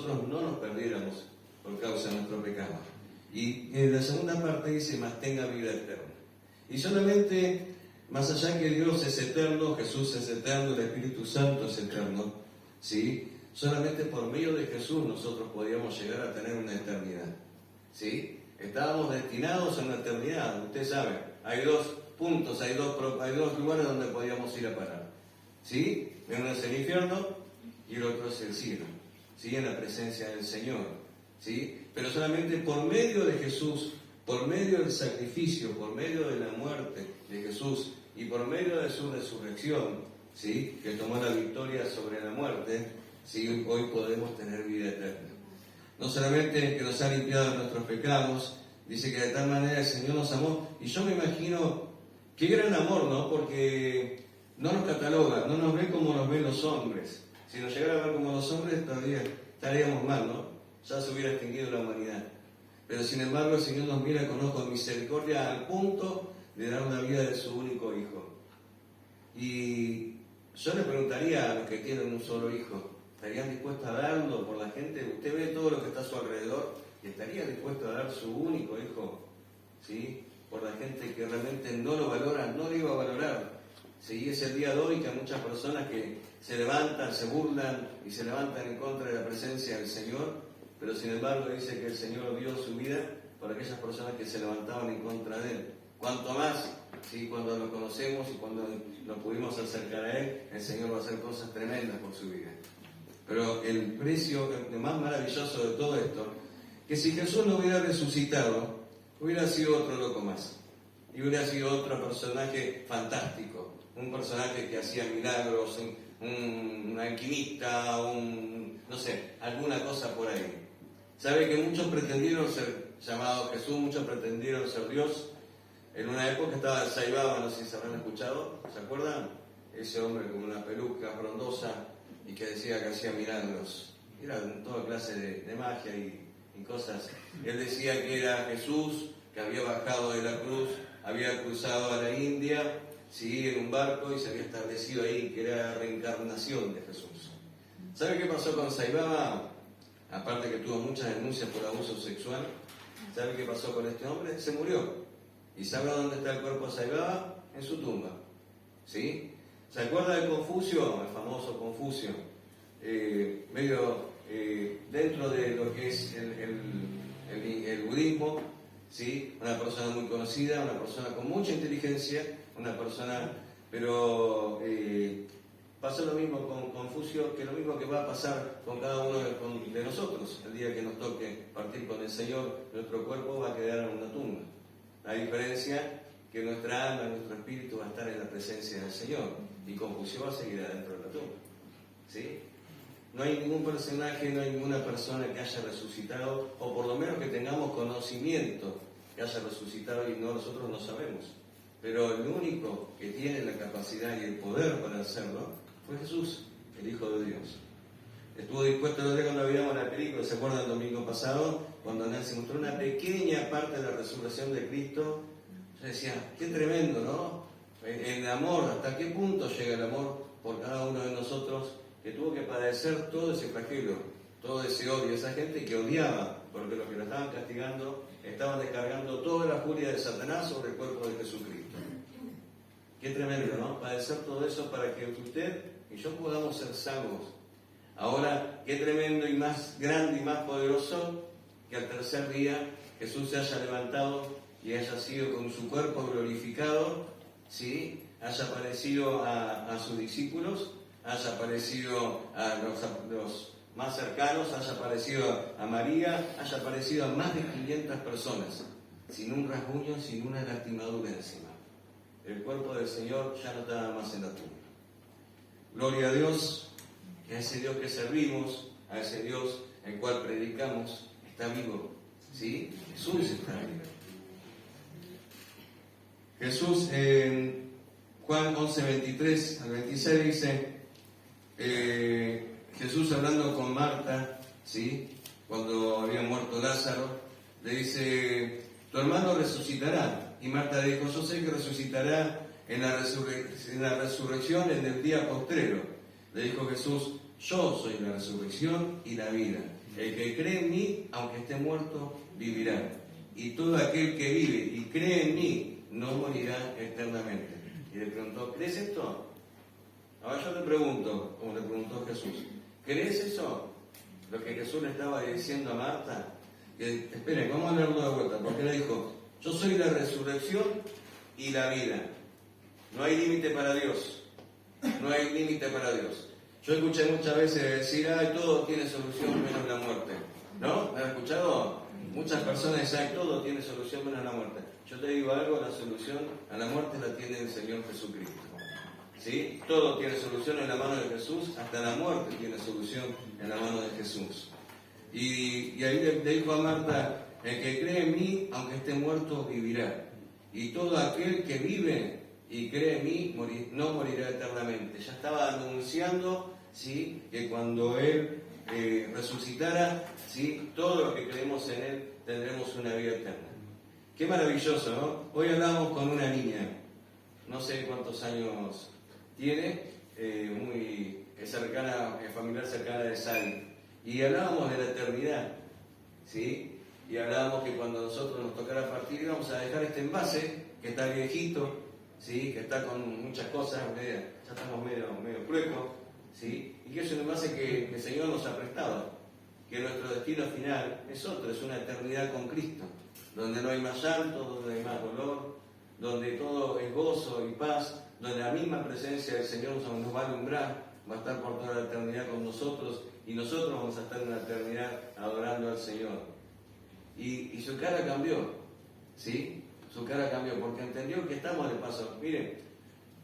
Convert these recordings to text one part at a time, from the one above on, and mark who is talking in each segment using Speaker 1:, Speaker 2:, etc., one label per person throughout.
Speaker 1: nosotros no nos perdiéramos por causa de nuestro pecado. Y en la segunda parte dice, mas tenga vida eterna. Y solamente, más allá que Dios es eterno, Jesús es eterno, el Espíritu Santo es eterno, ¿sí? Solamente por medio de Jesús nosotros podíamos llegar a tener una eternidad, ¿sí? Estábamos destinados a una eternidad, usted sabe, hay dos puntos, hay dos lugares donde podíamos ir a parar, ¿sí? Uno es el infierno y el otro es el cielo, ¿sí? En la presencia del Señor, ¿sí? Pero solamente por medio de Jesús, por medio del sacrificio, por medio de la muerte de Jesús y por medio de su resurrección, ¿sí? Que tomó la victoria sobre la muerte, ¿sí? Hoy podemos tener vida eterna. No solamente que nos ha limpiado de nuestros pecados, dice que de tal manera el Señor nos amó, y yo me imagino qué gran amor, ¿no? Porque no nos cataloga, no nos ve como nos ven los hombres. Si nos llegara a ver como los hombres, todavía estaríamos mal, ¿no? Ya se hubiera extinguido la humanidad. Pero sin embargo el Señor nos mira con ojos de misericordia al punto de dar la vida de su único hijo. Y yo le preguntaría a los que tienen un solo hijo, ¿estarían dispuestos a darlo por la gente? Usted ve todo lo que está a su alrededor y estaría dispuesto a dar su único hijo, ¿sí? Por la gente que realmente no lo valora, no digo a valorar. Sí, es el día de hoy que hay muchas personas que se levantan, se burlan y se levantan en contra de la presencia del Señor, pero sin embargo dice que el Señor dio su vida por aquellas personas que se levantaban en contra de Él. Cuanto más, ¿sí? Cuando lo conocemos y cuando nos pudimos acercar a Él, el Señor va a hacer cosas tremendas por su vida. Pero el precio, lo más maravilloso de todo esto, que si Jesús no hubiera resucitado, hubiera sido otro loco más. Y hubiera sido otro personaje fantástico, un personaje que hacía milagros, un alquimista, no sé, alguna cosa por ahí. ¿Sabe que muchos pretendieron ser llamados Jesús, muchos pretendieron ser Dios? En una época estaba Saibaba, no sé si se habrán escuchado, ¿se acuerdan? Ese hombre con una peluca frondosa y que decía que hacía milagros. Era toda clase de magia y cosas. Él decía que era Jesús, que había bajado de la cruz, había cruzado a la India, sí, en un barco y se había establecido ahí, que era la reencarnación de Jesús. ¿Sabe qué pasó con Saibaba? Aparte que tuvo muchas denuncias por abuso sexual, ¿sabe qué pasó con este hombre? Se murió. ¿Y sabe dónde está el cuerpo de Saibaba? En su tumba. ¿Sí? ¿Se acuerda de Confucio? El famoso Confucio. Dentro de lo que es el budismo, ¿sí? Una persona muy conocida, una persona con mucha inteligencia, una persona, pero pasó lo mismo con Confucio, que lo mismo que va a pasar con cada uno de nosotros. El día que nos toque partir con el Señor, nuestro cuerpo va a quedar en una tumba. La diferencia que nuestra alma, nuestro espíritu va a estar en la presencia del Señor, y Confucio va a seguir adentro de la tumba. ¿Sí? No hay ningún personaje, no hay ninguna persona que haya resucitado, o por lo menos que tengamos conocimiento que haya resucitado, y nosotros no sabemos. Pero el único que tiene la capacidad y el poder para hacerlo fue Jesús, el Hijo de Dios. Estuvo dispuesto, el otro día cuando veíamos la película, ¿se acuerdan el domingo pasado? Cuando se mostró una pequeña parte de la resurrección de Cristo. Yo decía, qué tremendo, ¿no? El amor, ¿hasta qué punto llega el amor por cada uno de nosotros, que tuvo que padecer todo ese flagelo, todo ese odio, esa gente que odiaba, porque los que lo estaban castigando estaban descargando toda la furia de Satanás sobre el cuerpo de Jesucristo. Qué tremendo, ¿no? Padecer todo eso para que usted y yo podamos ser salvos. Ahora, qué tremendo y más grande y más poderoso que al tercer día Jesús se haya levantado y haya sido con su cuerpo glorificado, ¿sí? Haya aparecido a sus discípulos, haya aparecido a los más cercanos, haya aparecido a María, haya aparecido a más de 500 personas, sin un rasguño, sin una lastimadura encima. El cuerpo del Señor ya no estaba más en la tumba. Gloria a Dios, que a ese Dios que servimos, a ese Dios el cual predicamos, está vivo. ¿Sí? Jesús está vivo. Jesús en Juan 11, 23 al 26 dice, Jesús hablando con Marta, ¿sí? Cuando había muerto Lázaro, le dice, tu hermano resucitará. Y Marta le dijo, yo sé que resucitará en la resurrección en el día postrero. Le dijo Jesús, yo soy la resurrección y la vida. el que cree en mí, aunque esté muerto, vivirá. Y todo aquel que vive y cree en mí, no morirá eternamente. Y le preguntó, ¿crees esto? Ahora yo te pregunto, como le preguntó Jesús, ¿crees eso? Lo que Jesús le estaba diciendo a Marta. Esperen, vamos a leerlo de vuelta, porque le dijo, yo soy la resurrección y la vida. No hay límite para Dios. No hay límite para Dios. Yo escuché muchas veces decir, ay, todo tiene solución menos la muerte. ¿No? ¿Me has escuchado? Muchas personas dicen, ay, todo tiene solución menos la muerte. Yo te digo algo, la solución a la muerte la tiene el Señor Jesucristo. ¿Sí? Todo tiene solución en la mano de Jesús, hasta la muerte tiene solución en la mano de Jesús. Y ahí le dijo a Marta, el que cree en mí, aunque esté muerto, vivirá. Y todo aquel que vive y cree en mí, no morirá eternamente. Ya estaba anunciando, ¿sí?, que cuando Él resucitara, ¿sí?, todos los que creemos en Él tendremos una vida eterna. Qué maravilloso, ¿no? Hoy hablamos con una niña, no sé cuántos años tiene, muy cercana, familiar cercana de Sally, y hablábamos de la eternidad, ¿sí? Y hablábamos que cuando nosotros nos tocara partir íbamos a dejar este envase que está viejito, ¿sí?, que está con muchas cosas, ya estamos medio cruecos, ¿sí?, y que es un envase que el Señor nos ha prestado, que nuestro destino final es otro, es una eternidad con Cristo, donde no hay más llanto, donde no hay más dolor, donde todo es gozo y paz, donde la misma presencia del Señor nos va a alumbrar, va a estar por toda la eternidad con nosotros, y nosotros vamos a estar en la eternidad adorando al Señor. Y su cara cambió, ¿sí? Su cara cambió, porque entendió que estamos de paso. Miren,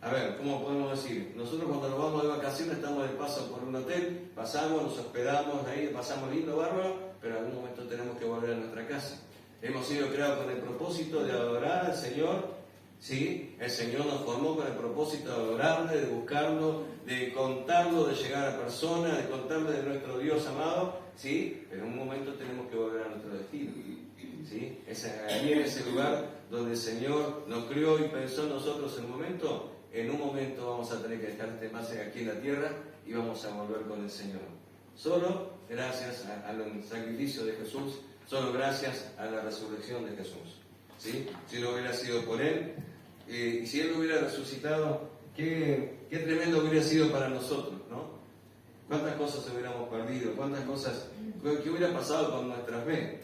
Speaker 1: a ver, ¿cómo podemos decir? Nosotros cuando nos vamos de vacaciones estamos de paso por un hotel, pasamos, nos hospedamos ahí, pasamos lindo, bárbaro, pero en algún momento tenemos que volver a nuestra casa. Hemos sido creados con el propósito de adorar al Señor, ¿sí? El Señor nos formó con el propósito de adorarle, de buscarlo, de contarlo, de llegar a personas, de contarle de nuestro Dios amado, ¿sí? Pero en un momento tenemos que volver a nuestro destino, ¿sí? Ahí en ese lugar donde el Señor nos crió y pensó en nosotros en un momento vamos a tener que dejar este envase aquí en la tierra y vamos a volver con el Señor. Solo gracias al sacrificio de Jesús, solo gracias a la resurrección de Jesús, ¿sí? Si no hubiera sido por Él, y si Él hubiera resucitado, qué tremendo hubiera sido para nosotros, ¿no? Cuántas cosas hubiéramos perdido, cuántas cosas, qué hubiera pasado con nuestras fe.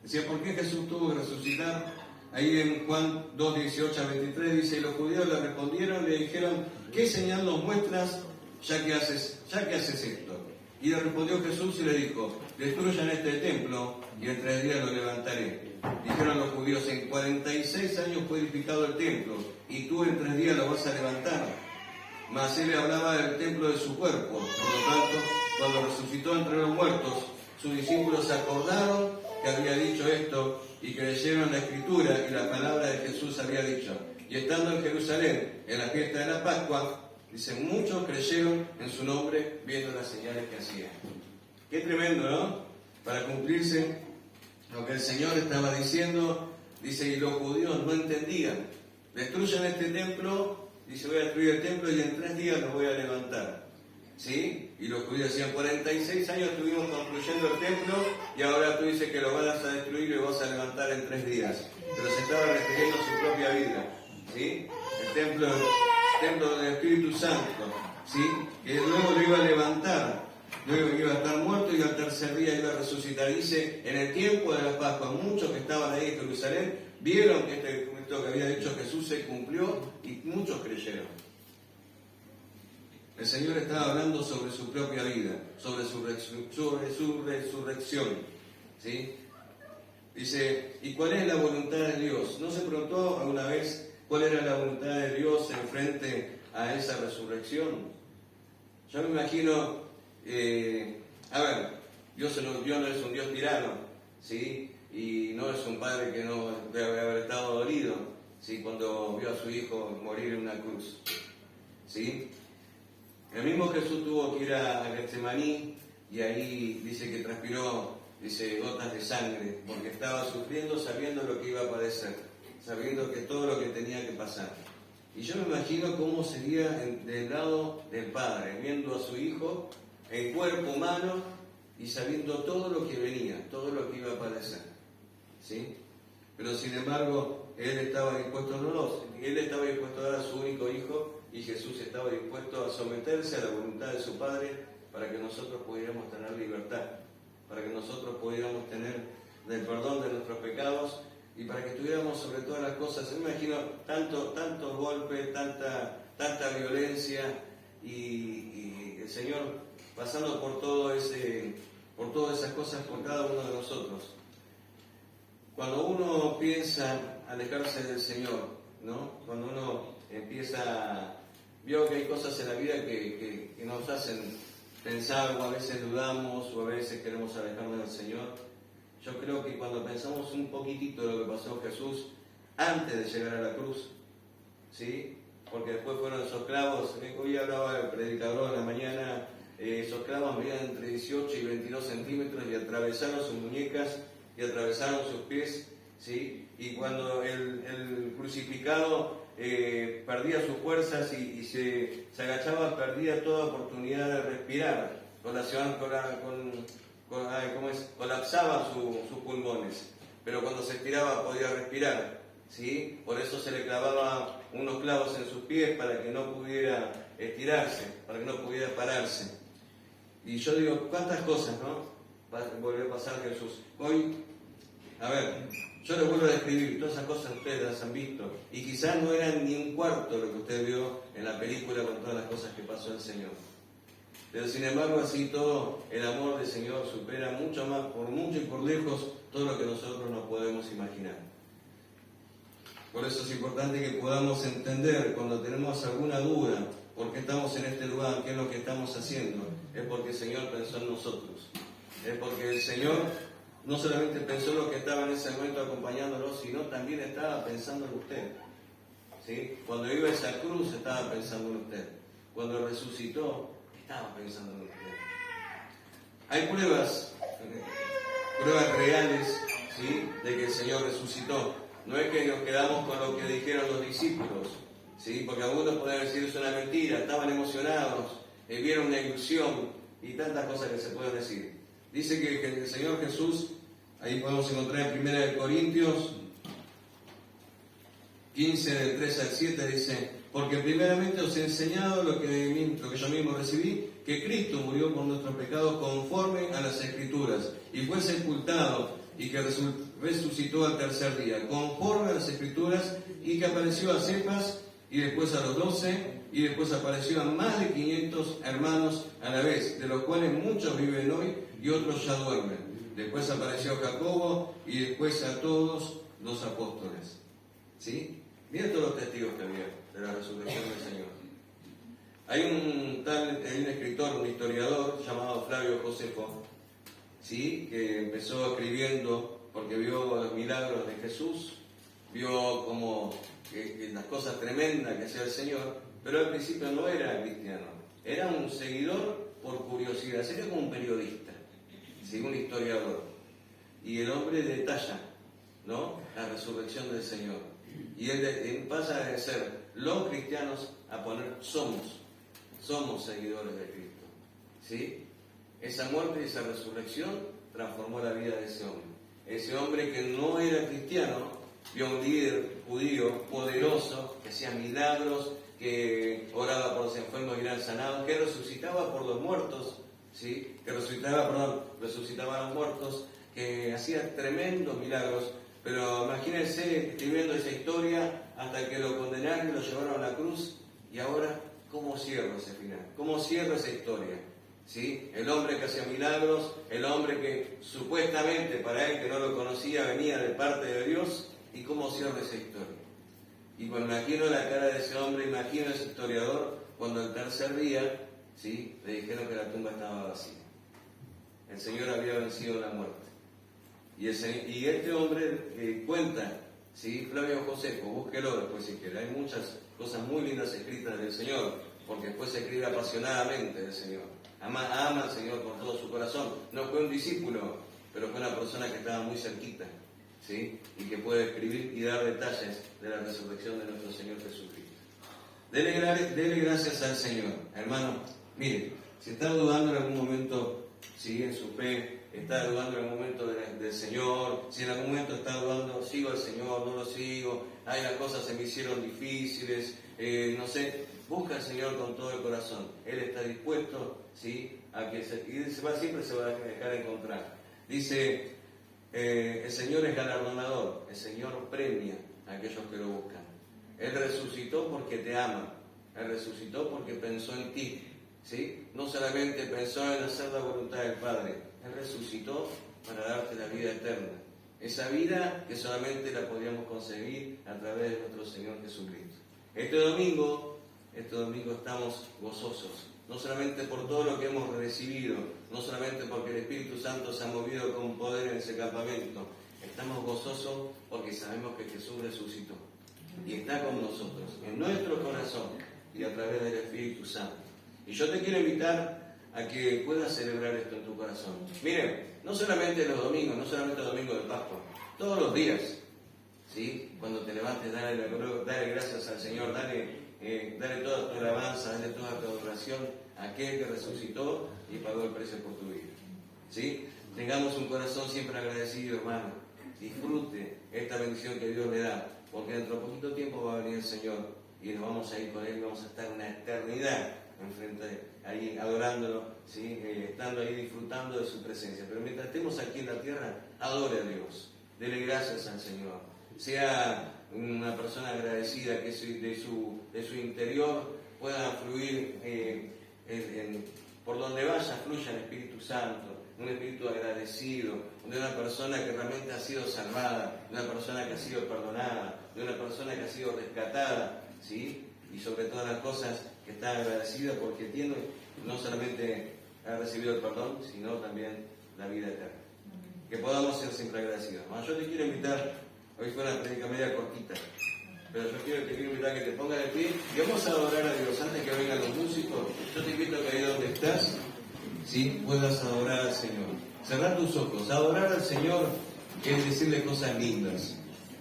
Speaker 1: Decía, ¿por qué Jesús tuvo que resucitar? Ahí en Juan 2, 18 a 23 dice, y los judíos le respondieron y le dijeron, ¿qué señal nos muestras ya que haces esto? Y le respondió Jesús y le dijo, destruyan este templo y en 3 días lo levantaré. Dijeron los judíos, en 46 años fue edificado el templo y tú en 3 días lo vas a levantar. Mas él le hablaba del templo de su cuerpo. Por lo tanto, cuando resucitó entre los muertos, sus discípulos se acordaron que había dicho esto y creyeron la Escritura y la palabra de Jesús había dicho. Y estando en Jerusalén, en la fiesta de la Pascua, dice, muchos creyeron en su nombre viendo las señales que hacía. Qué tremendo, ¿no? Para cumplirse lo que el Señor estaba diciendo, dice, y los judíos no entendían. Destruyan este templo, dice, voy a destruir el templo y en 3 días lo voy a levantar. ¿Sí? Y los judíos decían, 46 años estuvimos construyendo el templo y ahora tú dices que lo vas a destruir y lo vas a levantar en 3 días. Pero se estaba refiriendo a su propia vida. ¿Sí? El templo del Espíritu Santo. ¿Sí? Que luego lo iba a levantar. Luego iba a estar muerto y al 3er día iba a resucitar. Dice, en el tiempo de la Pascua, muchos que estaban ahí en Jerusalén vieron que esto que había dicho Jesús se cumplió y muchos creyeron. El Señor estaba hablando sobre su propia vida, sobre su resurrección. ¿Sí? Dice, ¿y cuál es la voluntad de Dios? ¿No se preguntó alguna vez cuál era la voluntad de Dios en frente a esa resurrección? Yo me imagino, Dios no es un Dios tirano, ¿sí? Y no es un padre que no debe haber estado dolido, ¿sí?, cuando vio a su hijo morir en una cruz, ¿sí? El mismo Jesús tuvo que ir a Getsemaní y ahí dice que transpiró, dice, gotas de sangre, porque estaba sufriendo sabiendo lo que iba a padecer, sabiendo que todo lo que tenía que pasar. Y yo me imagino cómo sería del lado del Padre, viendo a su Hijo en cuerpo humano, y sabiendo todo lo que venía, todo lo que iba a padecer, ¿sí? Pero sin embargo, él estaba dispuesto, él estaba dispuesto a dar a su único hijo, y Jesús estaba dispuesto a someterse a la voluntad de su Padre para que nosotros pudiéramos tener libertad, para que nosotros pudiéramos tener el perdón de nuestros pecados y para que tuviéramos sobre todas las cosas. Yo me imagino tantos golpes, tanta violencia y el Señor pasando por todas esas cosas por cada uno de nosotros. Cuando uno piensa alejarse del Señor, ¿no? Cuando uno vio que hay cosas en la vida que nos hacen pensar, o a veces dudamos, o a veces queremos alejarnos del Señor. Yo creo que cuando pensamos un poquitito de lo que pasó Jesús antes de llegar a la cruz, ¿sí? Porque después fueron esos clavos, hoy hablaba el predicador en la mañana, esos clavos medían entre 18 y 22 centímetros y atravesaron sus muñecas y atravesaron sus pies, ¿sí? Y cuando el crucificado perdía sus fuerzas y se agachaba, perdía toda oportunidad de respirar, colapsaba sus pulmones, pero cuando se estiraba podía respirar, ¿sí? Por eso se le clavaban unos clavos en sus pies para que no pudiera estirarse, para que no pudiera pararse. Y yo digo, ¿cuántas cosas, no? Volvió a pasar Jesús. Hoy, a ver, yo les vuelvo a describir, todas esas cosas ustedes las han visto, y quizás no eran ni un cuarto lo que usted vio en la película con todas las cosas que pasó el Señor. Pero sin embargo, así todo, el amor del Señor supera mucho más, por mucho y por lejos, todo lo que nosotros nos podemos imaginar. Por eso es importante que podamos entender cuando tenemos alguna duda, por qué estamos en este lugar, qué es lo que estamos haciendo, es porque el Señor pensó en nosotros. Es porque el Señor no solamente pensó en lo que estaba en ese momento acompañándolo, sino también estaba pensando en usted. ¿Sí? Cuando iba a esa cruz estaba pensando en usted. Cuando resucitó, estaba pensando en usted. Hay pruebas reales, ¿sí? De que el Señor resucitó. No es que nos quedamos con lo que dijeron los discípulos, ¿sí? Porque algunos pueden decir es una mentira, estaban emocionados, vieron una ilusión y tantas cosas que se pueden decir. Dice que el Señor Jesús, ahí podemos encontrar en 1 Corintios 15, del 3 al 7, dice: porque primeramente os he enseñado lo que yo mismo recibí, que Cristo murió por nuestros pecados conforme a las Escrituras, y fue sepultado, y que resucitó al tercer día, conforme a las Escrituras, y que apareció a Cefas, y después a los 12, y después apareció a más de 500 hermanos a la vez, de los cuales muchos viven hoy y otros ya duermen. Después apareció a Jacobo y después a todos los apóstoles. ¿Sí? Miren todos los testigos que había de la resurrección del Señor. Hay un escritor, un historiador llamado Flavio Josefo, ¿sí? Que empezó escribiendo porque vio los milagros de Jesús, vio como que las cosas tremendas que hacía el Señor, pero al principio no era cristiano, era un seguidor por curiosidad, sería como un periodista, ¿sí? Un historiador. Y el hombre detalla, ¿no?, la resurrección del Señor. Y él pasa de ser los cristianos a poner somos seguidores de Cristo, ¿sí? Esa muerte y esa resurrección transformó la vida de ese hombre. Ese hombre que no era cristiano vio a un líder judío poderoso que hacía milagros, que oraba por los enfermos y eran sanados, que resucitaba por los muertos, ¿sí? Que resucitaba a los muertos, que hacía tremendos milagros. Pero imagínense escribiendo esa historia hasta que lo condenaron y lo llevaron a la cruz. Y ahora, ¿cómo cierra ese final? ¿Cómo cierra esa historia? ¿Sí? El hombre que hacía milagros, el hombre que supuestamente para él que no lo conocía venía de parte de Dios. ¿Y cómo cierra esa historia? Y cuando imagino la cara de ese hombre, imagino a ese historiador cuando el tercer día, ¿sí?, le dijeron que la tumba estaba vacía. El Señor había vencido la muerte. Y este hombre cuenta, ¿sí? Flavio Josefo, búsquelo después si quiere. Hay muchas cosas muy lindas escritas del Señor, porque después se escribe apasionadamente del Señor. Ama al Señor con todo su corazón. No fue un discípulo, pero fue una persona que estaba muy cerquita, ¿sí? Y que puede escribir y dar detalles de la resurrección de nuestro Señor Jesucristo. Dele gracias al Señor. Hermano, mire, si está dudando en algún momento ¿sí? En su fe, está dudando en el momento del Señor, si en algún momento está dudando, sigo al Señor, no lo sigo, ay, las cosas se me hicieron difíciles, no sé, busca al Señor con todo el corazón. Él está dispuesto, ¿sí? A que siempre se va a dejar encontrar. Dice, el Señor es galardonador, el Señor premia a aquellos que lo buscan. Él resucitó porque te ama, Él resucitó porque pensó en ti, ¿sí? No solamente pensó en hacer la voluntad del Padre, Él resucitó para darte la vida eterna. Esa vida que solamente la podíamos conseguir a través de nuestro Señor Jesucristo. Este domingo estamos gozosos, no solamente por todo lo que hemos recibido, no solamente porque el Espíritu Santo se ha movido con poder en ese campamento, estamos gozosos porque sabemos que Jesús resucitó y está con nosotros, en nuestro corazón y a través del Espíritu Santo. Y yo te quiero invitar a que puedas celebrar esto en tu corazón. Miren, no solamente los domingos, no solamente los domingos de Pascua, todos los días, ¿sí? Cuando te levantes, dale gracias al Señor, dale toda tu alabanza, dale toda tu adoración a aquel que resucitó y pagó el precio por tu vida, ¿sí? Tengamos un corazón siempre agradecido, hermano. Disfrute esta bendición que Dios le da, porque dentro de poquito tiempo va a venir el Señor y nos vamos a ir con Él y vamos a estar una eternidad enfrente, ahí adorándolo, ¿sí? Estando ahí disfrutando de su presencia. Pero mientras estemos aquí en la tierra, adore a Dios, dele gracias al Señor, sea una persona agradecida, que de su interior pueda fluir, por donde vaya fluya el Espíritu Santo, un espíritu agradecido, de una persona que realmente ha sido salvada, de una persona que ha sido perdonada, de una persona que ha sido rescatada, ¿sí? Y sobre todas las cosas que está agradecida porque tiene, no solamente ha recibido el perdón, sino también la vida eterna. Que podamos ser siempre agradecidos. Yo te quiero invitar, hoy fue una prédica media cortita, pero te quiero invitar a que te pongas de pie y vamos a adorar a Dios. Antes que vengan los músicos, yo te invito a que ahí donde estás, ¿sí? Puedas adorar al Señor. Cerrar tus ojos. Adorar al Señor es decirle cosas lindas,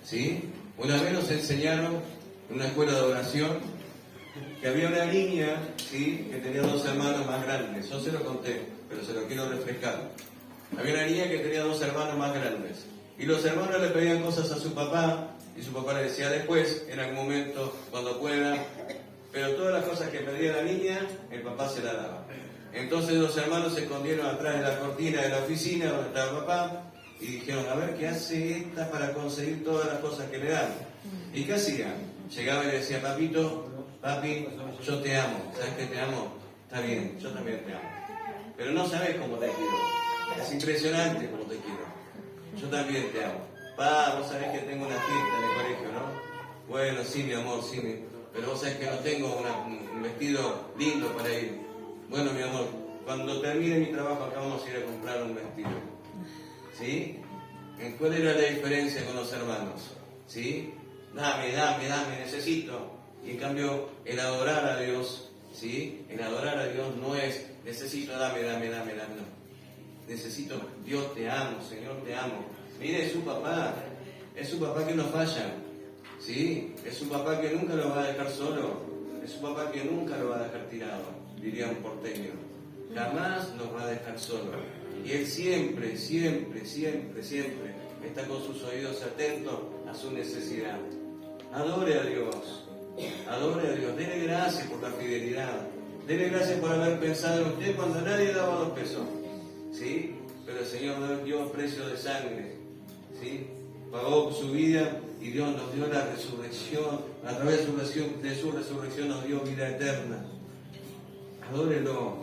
Speaker 1: ¿sí? Una vez nos enseñaron en una escuela de oración que había una niña, ¿sí? Que tenía 2 hermanos más grandes. Yo se lo conté, pero se lo quiero refrescar. Había una niña que tenía 2 hermanos más grandes. Y los hermanos le pedían cosas a su papá, y su papá le decía después, en algún momento, cuando pueda. Pero todas las cosas que pedía la niña, el papá se las daba. Entonces los hermanos se escondieron atrás de la cortina de la oficina donde estaba el papá, y dijeron, a ver, ¿qué hace esta para conseguir todas las cosas que le dan? ¿Y qué hacía? Llegaba y le decía, papito, papi, yo te amo. ¿Sabes que te amo? Está bien, yo también te amo. Pero no sabes cómo te quiero. Es impresionante cómo te quiero. Yo también te amo. Pa, vos sabés que tengo una fiesta en el colegio, ¿no? Bueno, sí, mi amor, sí, pero vos sabés que no tengo un vestido lindo para ir. Bueno, mi amor, cuando termine mi trabajo acá vamos a ir a comprar un vestido. ¿Sí? ¿Cuál era la diferencia con los hermanos? ¿Sí? Dame, necesito. Y en cambio, el adorar a Dios, ¿sí? El adorar a Dios no es necesito, dame, no. Necesito, Dios te amo, Señor te amo. Mire, es su papá que no falla, ¿sí? Es un papá que nunca lo va a dejar solo, es un papá que nunca lo va a dejar tirado, diría un porteño. Jamás nos va a dejar solo. Y Él siempre está con sus oídos atentos a su necesidad. Adore a Dios, dele gracias por la fidelidad, dele gracias por haber pensado en usted cuando nadie daba 2 pesos, ¿sí? Pero el Señor nos dio a precio de sangre, ¿sí? Pagó su vida y Dios nos dio la resurrección, a través de su resurrección nos dio vida eterna. Adórelo.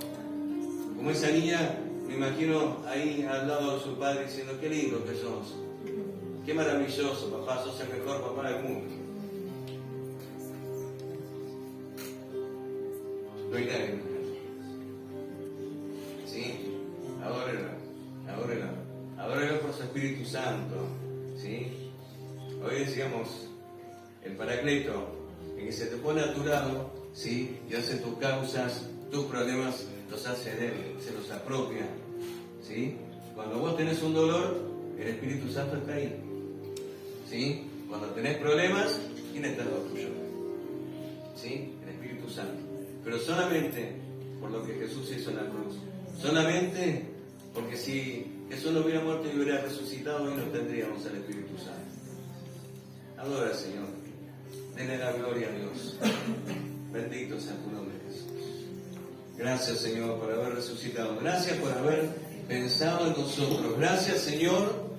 Speaker 1: Como esa niña, me imagino ahí al lado de su padre diciendo, qué lindo que sos, qué maravilloso papá, sos el mejor papá del mundo. No hay nadie en mi casa. ¿Sí? Adórelo por su Espíritu Santo. ¿Sí? Hoy decíamos, el Paracleto, en que se te pone a tu lado, ¿sí? Y hace tus causas, tus problemas, los hace de Él, se los apropia. ¿Sí? Cuando vos tenés un dolor, el Espíritu Santo está ahí. ¿Sí? Cuando tenés problemas, ¿quién está al lado tuyo? ¿Sí? El Espíritu Santo. Pero solamente por lo que Jesús hizo en la cruz. Solamente Porque si Jesús no hubiera muerto y hubiera resucitado, hoy no tendríamos al Espíritu Santo. Adora al Señor. Denle la gloria a Dios. Bendito sea tu nombre, Jesús. Gracias, Señor, por haber resucitado. Gracias por haber pensado en nosotros. Gracias, Señor,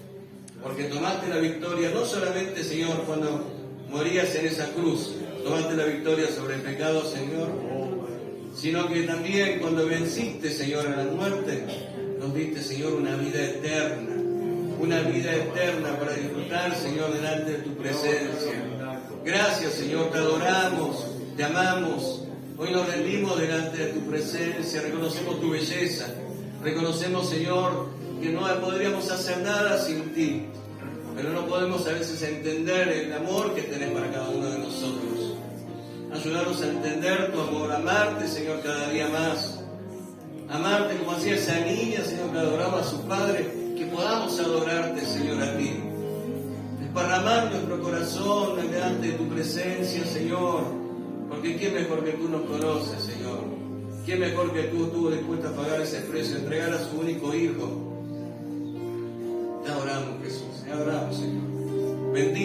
Speaker 1: porque tomaste la victoria, no solamente, Señor, cuando morías en esa cruz, tomaste la victoria sobre el pecado, Señor, sino que también cuando venciste, Señor, a la muerte, nos diste, Señor, una vida eterna para disfrutar, Señor, delante de tu presencia. Gracias, Señor, te adoramos, te amamos. Hoy nos rendimos delante de tu presencia, reconocemos tu belleza, reconocemos, Señor, que no podríamos hacer nada sin ti, pero no podemos a veces entender el amor que tenés para cada uno de nosotros. Ayúdanos a entender tu amor, amarte, Señor, cada día más. Amarte como hacía esa niña, Señor, que adoraba a su padre, que podamos adorarte, Señor, a ti. Desparramar nuestro corazón delante de tu presencia, Señor, porque ¿quién mejor que tú nos conoces, Señor? ¿Quién mejor que tú estuvo dispuesto a pagar ese precio, entregar a su único Hijo? Te adoramos, Jesús, te adoramos, Señor. Bendito